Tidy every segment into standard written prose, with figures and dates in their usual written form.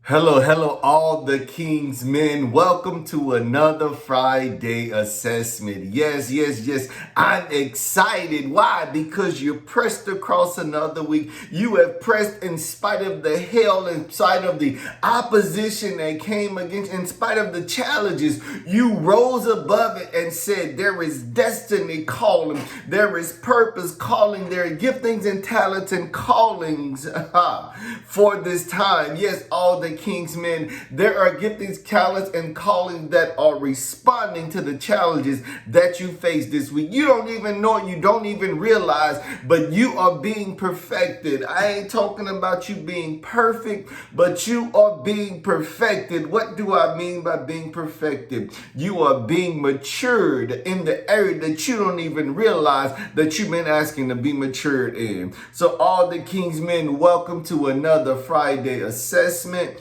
Hello, all the King's men. Welcome to another Friday assessment. Yes. I'm excited. Why? Because you pressed across another week. You have pressed in spite of the hell, in spite of the opposition that came against, in spite of the challenges. You rose above it and said, there is destiny calling. There is purpose calling. There are giftings and talents and callings for this time. Yes, all the King's men, there are giftings, talents, and callings that are responding to the challenges that you face this week. You don't even know it, you don't even realize, but you are being perfected. I ain't talking about you being perfect, but you are being perfected. What do I mean by being perfected? You are being matured in the area that you don't even realize that you've been asking to be matured in. So all the King's men, welcome to another Friday assessment.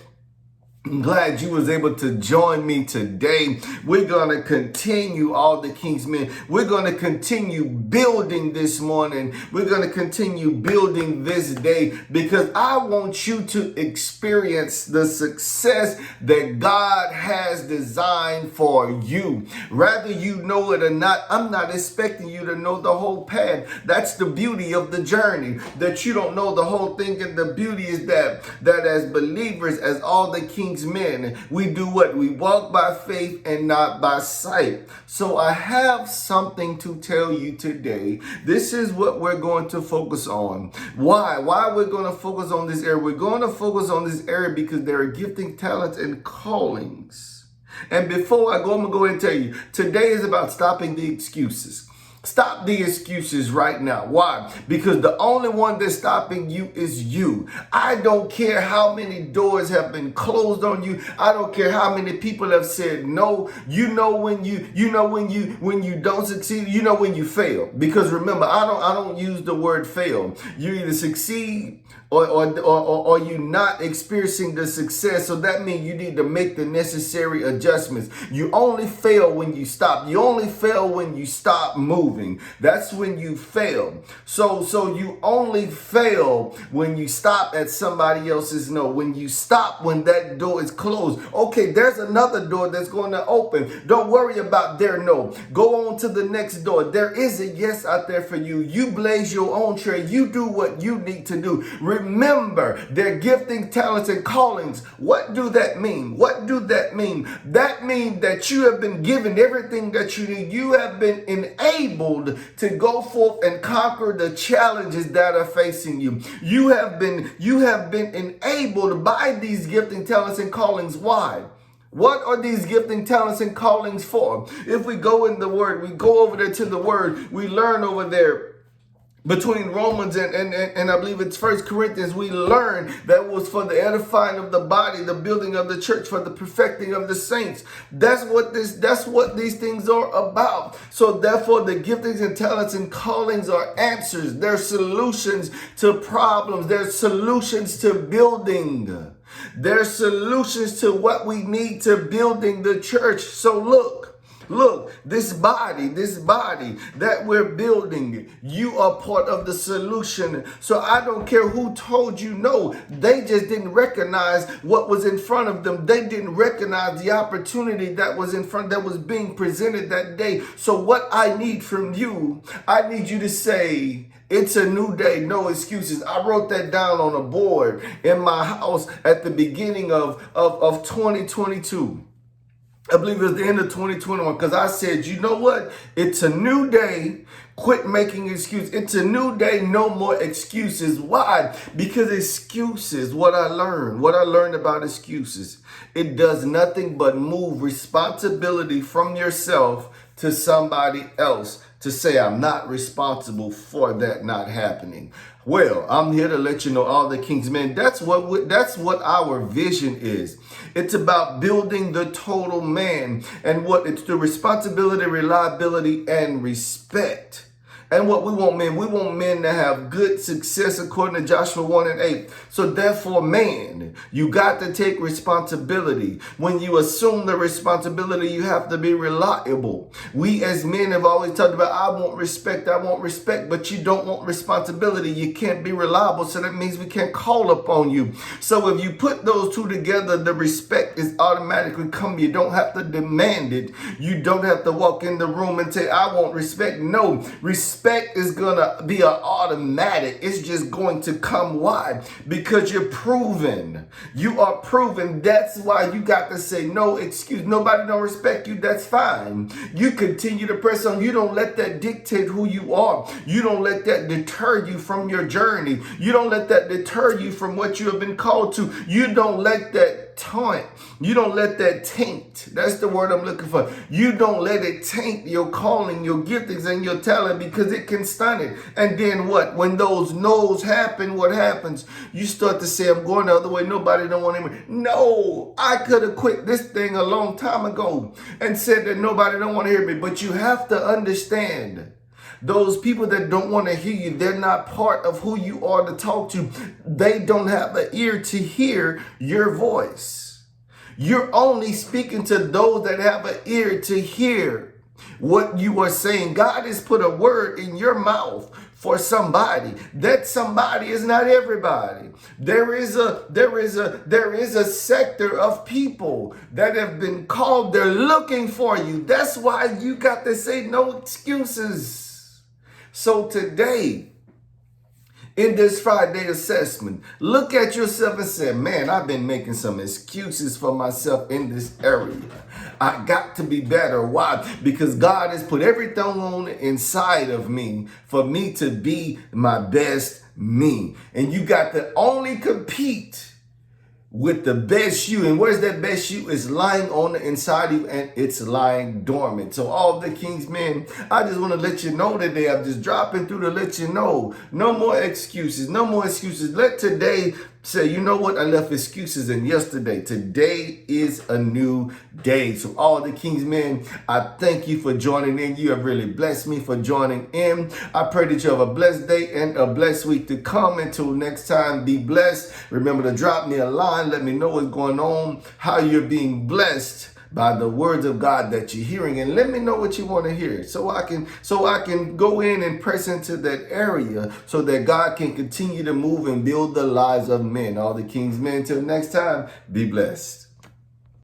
I'm glad you was able to join me today. We're going to continue, all the King's men. We're going to continue building this morning. We're going to continue building this day because I want you to experience the success that God has designed for you. Whether you know it or not, I'm not expecting you to know the whole path. That's the beauty of the journey, that you don't know the whole thing. And the beauty is that as believers, as all the King's men, we do what? We walk by faith and not by sight. So I have something to tell you today. This is what we're going to focus on. Why we're going to focus on this area? We're going to focus on this area because there are gifting, talents, and callings. And before I go, I'm going to go ahead and tell you, today is about stopping the excuses. Stop the excuses right now. Why? Because the only one that's stopping you is you. I don't care how many doors have been closed on you. I don't care how many people have said no. You know when you don't succeed, you know when you fail. Because remember, I don't use the word fail. You either succeed or you not experiencing the success. So that means you need to make the necessary adjustments. You only fail when you stop. You only fail when you stop moving. That's when you fail. So you only fail when you stop at somebody else's no. When you stop when that door is closed. Okay, there's another door that's going to open. Don't worry about their no. Go on to the next door. There is a yes out there for you. You blaze your own trail. You do what you need to do. Remember their gifting, talents, and callings. What do that mean? What do that mean? That means that you have been given everything that you need. You have been enabled to go forth and conquer the challenges that are facing you. You have been enabled by these gifting, talents, and callings. Why? What are these gifting, talents, and callings for? If we go in the word, we go over there to the word, we learn over there between Romans and I believe it's 1 Corinthians, we learn that was for the edifying of the body, the building of the church, for the perfecting of the saints. That's what these things are about. So therefore, the giftings and talents and callings are answers. They're solutions to problems. They're solutions to building. They're solutions to what we need to building the church. So look, this body that we're building, you are part of the solution. So I don't care who told you no. They just didn't recognize what was in front of them. They didn't recognize the opportunity that was in front, that was being presented that day. So what I need from you, I need you to say, it's a new day, no excuses. I wrote that down on a board in my house at the beginning of 2022. I believe it was the end of 2021, because I said, you know what? It's a new day. Quit making excuses. It's a new day. No more excuses. Why? Because excuses, what I learned about excuses, it does nothing but move responsibility from yourself to somebody else to say, I'm not responsible for that not happening. Well, I'm here to let you know, all the King's men, that's what our vision is. It's about building the total man, and what it's the responsibility, reliability, and respect. And what we want men to have good success according to Joshua 1 and 8. So therefore, man, you got to take responsibility. When you assume the responsibility, you have to be reliable. We as men have always talked about, I want respect, but you don't want responsibility. You can't be reliable. So that means we can't call upon you. So if you put those two together, the respect is automatically come. You don't have to demand it. You don't have to walk in the room and say, I want respect. No, respect is going to be an automatic. It's just going to come. Why? Because you're proven. You are proven. That's why you got to say, no excuse. Nobody don't respect you. That's fine. You continue to press on. You don't let that dictate who you are. You don't let that deter you from your journey. You don't let that deter you from what you have been called to. You don't let that taunt. You don't let that taint. That's the word I'm looking for. You don't let it taint your calling, your giftings, and your talent, because it can stun it. And then what? When those no's happen, what happens? You start to say, I'm going the other way. Nobody don't want me. No, I could have quit this thing a long time ago and said that nobody don't want to hear me. But you have to understand, those people that don't want to hear you, they're not part of who you are to talk to. They don't have an ear to hear your voice. You're only speaking to those that have an ear to hear what you are saying. God has put a word in your mouth for somebody. That somebody is not everybody. There is a sector of people that have been called. They're looking for you. That's why you got to say no excuses. So today, in this Friday assessment, look at yourself and say, man, I've been making some excuses for myself in this area. I got to be better. Why? Because God has put everything on inside of me for me to be my best me. And you got to only compete with the best you. And where's that best you? Is lying on the inside of you, and it's lying dormant. So all the King's men, I just want to let you know today, I'm just dropping through to let you know, no more excuses, no more excuses. Let today say, you know what? I left excuses in yesterday. Today is a new day. So all the King's men, I thank you for joining in. You have really blessed me for joining in. I pray that you have a blessed day and a blessed week to come. Until next time, be blessed. Remember to drop me a line. Let me know what's going on, how you're being blessed by the words of God that you're hearing, and let me know what you want to hear, so I can go in and press into that area so that God can continue to move and build the lives of men. All the King's men. Till next time, be blessed.